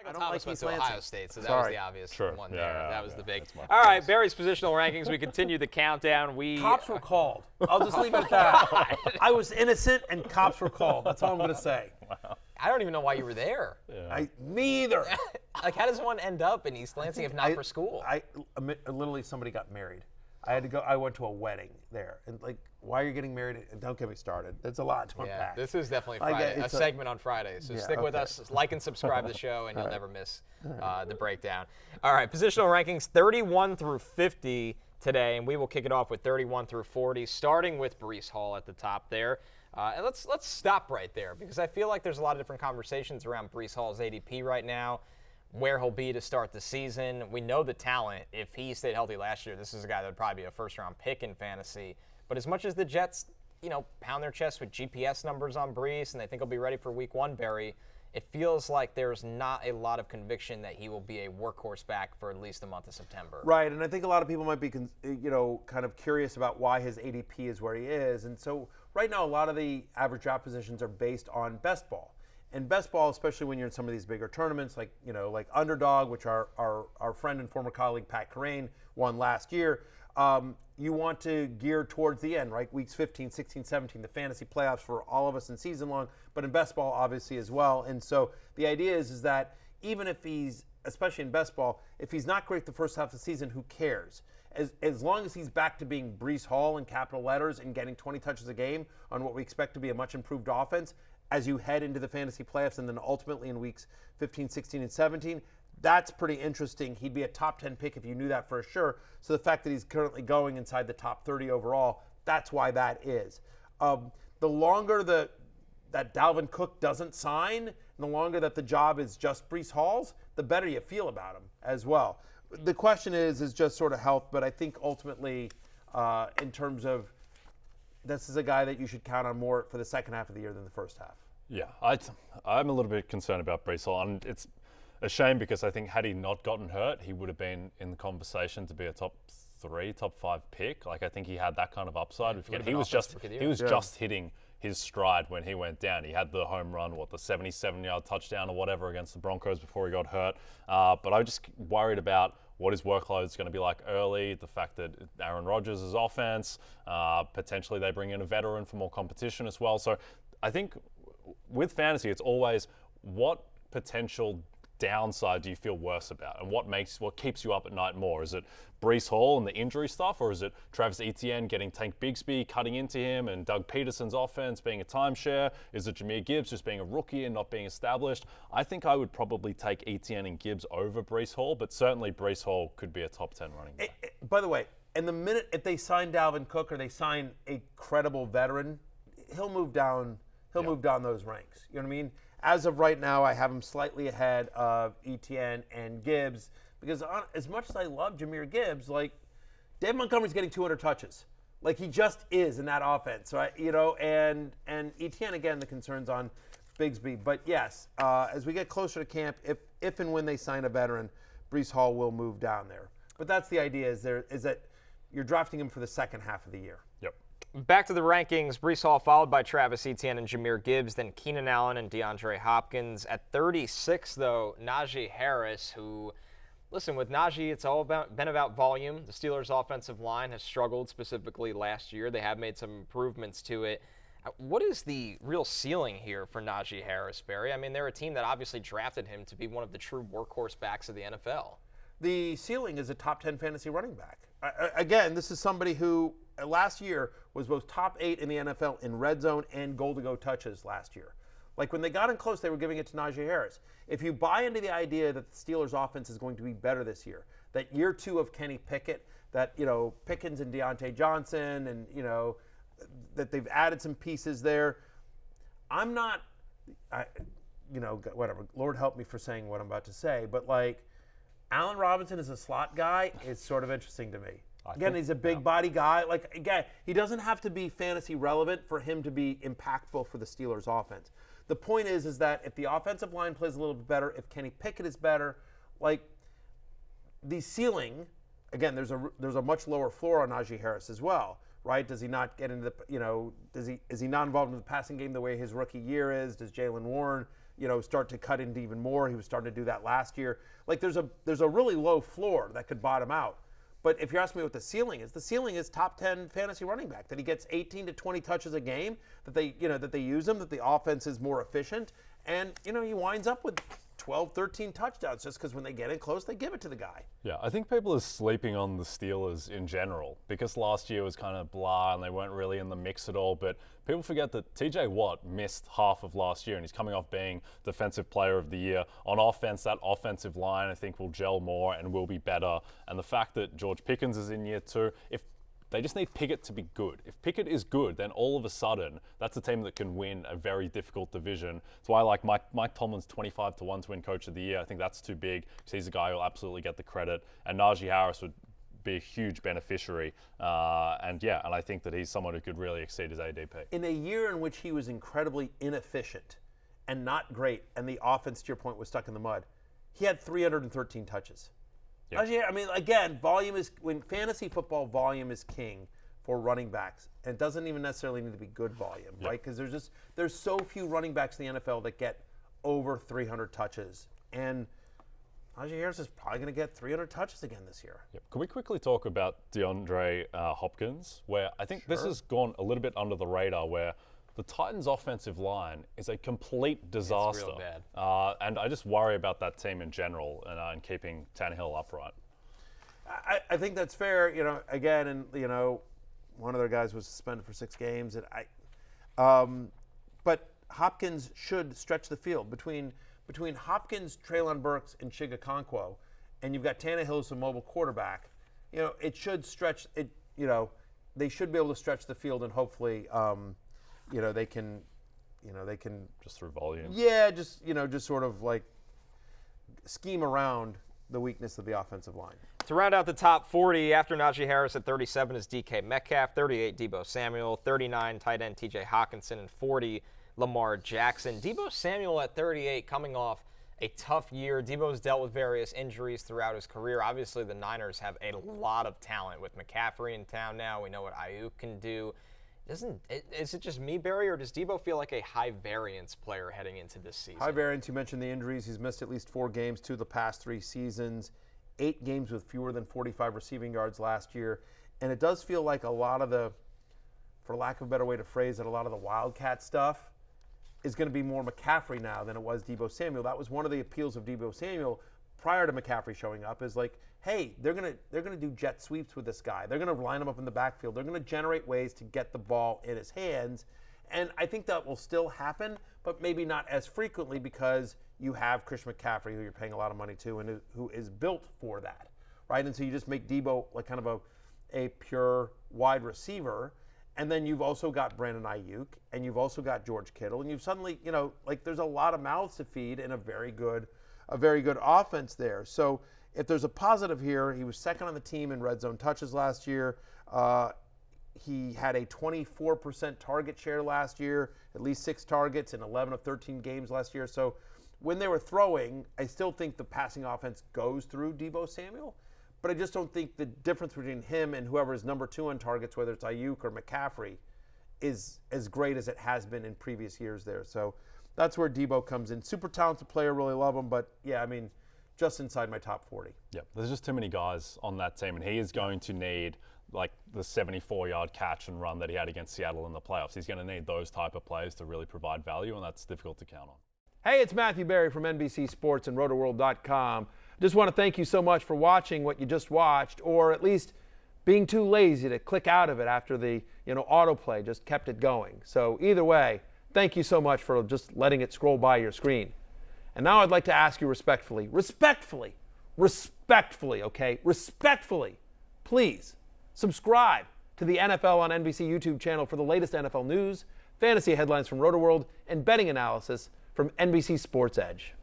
Michael Thomas went to Ohio State, so that was the obvious one there. That was the big. All right, Barry's positional rankings. We continue the countdown. Cops were called. I'll just leave it at that. I was innocent, and cops were called. That's all I'm going to say. Wow. I don't even know why you were there. Yeah. Me either. Like, how does one end up in East Lansing if not for school? Literally, somebody got married. I had to go. I went to a wedding there, and like, why are you getting married? Don't get me started. There's a lot to unpack. This is definitely Friday, a segment on Fridays. So stick with us, like and subscribe to the show, and you'll never miss the breakdown. All right, positional rankings 31 through 50 today, and we will kick it off with 31 through 40, starting with Breece Hall at the top there. And let's stop right there, because I feel like there's a lot of different conversations around Breece Hall's ADP right now, where he'll be to start the season. We know the talent. If he stayed healthy last year, this is a guy that would probably be a first-round pick in fantasy. But as much as the Jets, pound their chest with GPS numbers on Breece and they think he'll be ready for Week 1, Barry, it feels like there's not a lot of conviction that he will be a workhorse back for at least the month of September. Right, and I think a lot of people might be, kind of curious about why his ADP is where he is. And so right now, a lot of the average draft positions are based on best ball. And best ball, especially when you're in some of these bigger tournaments, like Underdog, which our friend and former colleague Pat Carrain won last year, you want to gear towards the end, right? Weeks 15, 16, 17, the fantasy playoffs for all of us in season long, but in best ball, obviously, as well. And so the idea is that even if he's, especially in best ball, if he's not great the first half of the season, who cares? As long as he's back to being Breece Hall in capital letters and getting 20 touches a game on what we expect to be a much improved offense, as you head into the fantasy playoffs and then ultimately in weeks 15, 16, and 17, that's pretty interesting. He'd be a top 10 pick if you knew that for sure. So the fact that he's currently going inside the top 30 overall, that's why that is. The longer that Dalvin Cook doesn't sign, and the longer that the job is just Breece Hall's, the better you feel about him as well. The question is just sort of health, but I think ultimately in terms of this is a guy that you should count on more for the second half of the year than the first half. Yeah, I'm a little bit concerned about Breece Hall, and it's a shame because I think had he not gotten hurt, he would have been in the conversation to be a top 3, top 5 pick. Like, I think he had that kind of upside. He was just hitting his stride when he went down. He had the home run, the 77-yard touchdown or whatever against the Broncos before he got hurt. But I'm just worried about what his workload is going to be like early, the fact that Aaron Rodgers' offense, potentially they bring in a veteran for more competition as well. So I think with fantasy, it's always what potential downside do you feel worse about, and what keeps you up at night more? Is it Breece Hall and the injury stuff, or is it Travis Etienne getting Tank Bigsby cutting into him and Doug Peterson's offense being a timeshare? Is it Jahmyr Gibbs just being a rookie and not being established? I think I would probably take Etienne and Gibbs over Breece Hall, but certainly Breece Hall could be a top 10 running back. By the way, in the minute if they sign Dalvin Cook or they sign a credible veteran, he'll move down. Move down those ranks. You know what I mean? As of right now, I have him slightly ahead of Etienne and Gibbs because as much as I love Jahmyr Gibbs, like, Dave Montgomery's getting 200 touches. Like, he just is in that offense, right? And Etienne, again, the concerns on Bigsby. But yes, as we get closer to camp, if and when they sign a veteran, Breece Hall will move down there. But that's the idea is that you're drafting him for the second half of the year. Yep. Back to the rankings, Breece Hall followed by Travis Etienne and Jahmyr Gibbs, then Keenan Allen and DeAndre Hopkins. At 36, though, Najee Harris, who, listen, with Najee, it's all been about volume. The Steelers' offensive line has struggled specifically last year. They have made some improvements to it. What is the real ceiling here for Najee Harris, Barry? I mean, they're a team that obviously drafted him to be one of the true workhorse backs of the NFL. The ceiling is a top 10 fantasy running back. Again, this is somebody who last year was both top 8 in the NFL in red zone and goal-to-go touches last year. Like, when they got in close, they were giving it to Najee Harris. If you buy into the idea that the Steelers' offense is going to be better this year, that year 2 of Kenny Pickett, that, Pickens and Deontay Johnson and, that they've added some pieces there, whatever. Lord help me for saying what I'm about to say, but, like, Allen Robinson as a slot guy is sort of interesting to me. Again, he's a big body guy. Like, again, he doesn't have to be fantasy relevant for him to be impactful for the Steelers' offense. The point is that if the offensive line plays a little bit better, if Kenny Pickett is better, like, the ceiling, again, there's a much lower floor on Najee Harris as well, right? Does he not get into the, is he not involved in the passing game the way his rookie year is? Does Jaylen Warren start to cut into even more. He was starting to do that last year. Like there's a really low floor that could bottom out. But if you're asking me what the ceiling is top 10 fantasy running back, that he gets 18 to 20 touches a game, that they use him, that the offense is more efficient, and he winds up with 12, 13 touchdowns just because when they get in close, they give it to the guy. Yeah, I think people are sleeping on the Steelers in general because last year was kind of blah and they weren't really in the mix at all. But people forget that TJ Watt missed half of last year and he's coming off being Defensive Player of the Year. On offense, that offensive line I think will gel more and will be better. And the fact that George Pickens is in year 2, if they just need Pickett to be good. If Pickett is good, then all of a sudden, that's a team that can win a very difficult division. That's why I like Mike Tomlin's 25-1 to win Coach of the Year. I think that's too big because he's a guy who'll absolutely get the credit. And Najee Harris would be a huge beneficiary. And I think that he's someone who could really exceed his ADP. In a year in which he was incredibly inefficient and not great, and the offense, to your point, was stuck in the mud, he had 313 touches. Yep. I mean, again, when fantasy football, volume is king for running backs. And it doesn't even necessarily need to be good volume, right? Because there's so few running backs in the NFL that get over 300 touches. And Najee Harris is probably going to get 300 touches again this year. Yep. Can we quickly talk about DeAndre Hopkins, where I think this has gone a little bit under the radar, where the Titans' offensive line is a complete disaster. It's real bad. And I just worry about that team in general and keeping Tannehill upright. I think that's fair. Again, and one of their guys was suspended for 6 games, and but Hopkins should stretch the field between Hopkins, Treylon Burks, and Chig Okonkwo, and you've got Tannehill who's a mobile quarterback. It should stretch it. They should be able to stretch the field, and hopefully. They can just through volume. Yeah, just sort of like scheme around the weakness of the offensive line. To round out the top 40, after Najee Harris at 37 is DK Metcalf, 38 Deebo Samuel, 39 tight end TJ Hawkinson, and 40 Lamar Jackson. Deebo Samuel at 38 coming off a tough year. Deebo's dealt with various injuries throughout his career. Obviously, the Niners have a lot of talent with McCaffrey in town now. We know what Ayuk can do. Is it just me, Barry, or does Deebo feel like a high-variance player heading into this season? High variance, you mentioned the injuries. He's missed at least 4 games 2 of the past 3 seasons, 8 games with fewer than 45 receiving yards last year. And it does feel like a lot of the, for lack of a better way to phrase it, a lot of the Wildcat stuff is going to be more McCaffrey now than it was Deebo Samuel. That was one of the appeals of Deebo Samuel prior to McCaffrey showing up, is like, hey, they're gonna do jet sweeps with this guy. They're gonna line him up in the backfield. They're gonna generate ways to get the ball in his hands, and I think that will still happen, but maybe not as frequently because you have Chris McCaffrey, who you're paying a lot of money to, and who is built for that, right? And so you just make Deebo like kind of a pure wide receiver, and then you've also got Brandon Ayuk, and you've also got George Kittle, and you've suddenly, there's a lot of mouths to feed in a very good offense there. So if there's a positive here, he was second on the team in red zone touches last year. He had a 24% target share last year, at least 6 targets in 11 of 13 games last year. So when they were throwing, I still think the passing offense goes through Deebo Samuel, but I just don't think the difference between him and whoever is number 2 on targets, whether it's Ayuk or McCaffrey, is as great as it has been in previous years there. So that's where Deebo comes in. Super talented player, really love him, but yeah, I mean, just inside my top 40. Yeah, there's just too many guys on that team, and he is going to need like the 74-yard catch and run that he had against Seattle in the playoffs. He's going to need those type of players to really provide value, and that's difficult to count on. Hey, it's Matthew Berry from NBC Sports and RotoWorld.com. Just want to thank you so much for watching what you just watched, or at least being too lazy to click out of it after the autoplay just kept it going. So either way, thank you so much for just letting it scroll by your screen. And now I'd like to ask you respectfully, please subscribe to the NFL on NBC YouTube channel for the latest NFL news, fantasy headlines from RotoWorld, and betting analysis from NBC Sports Edge.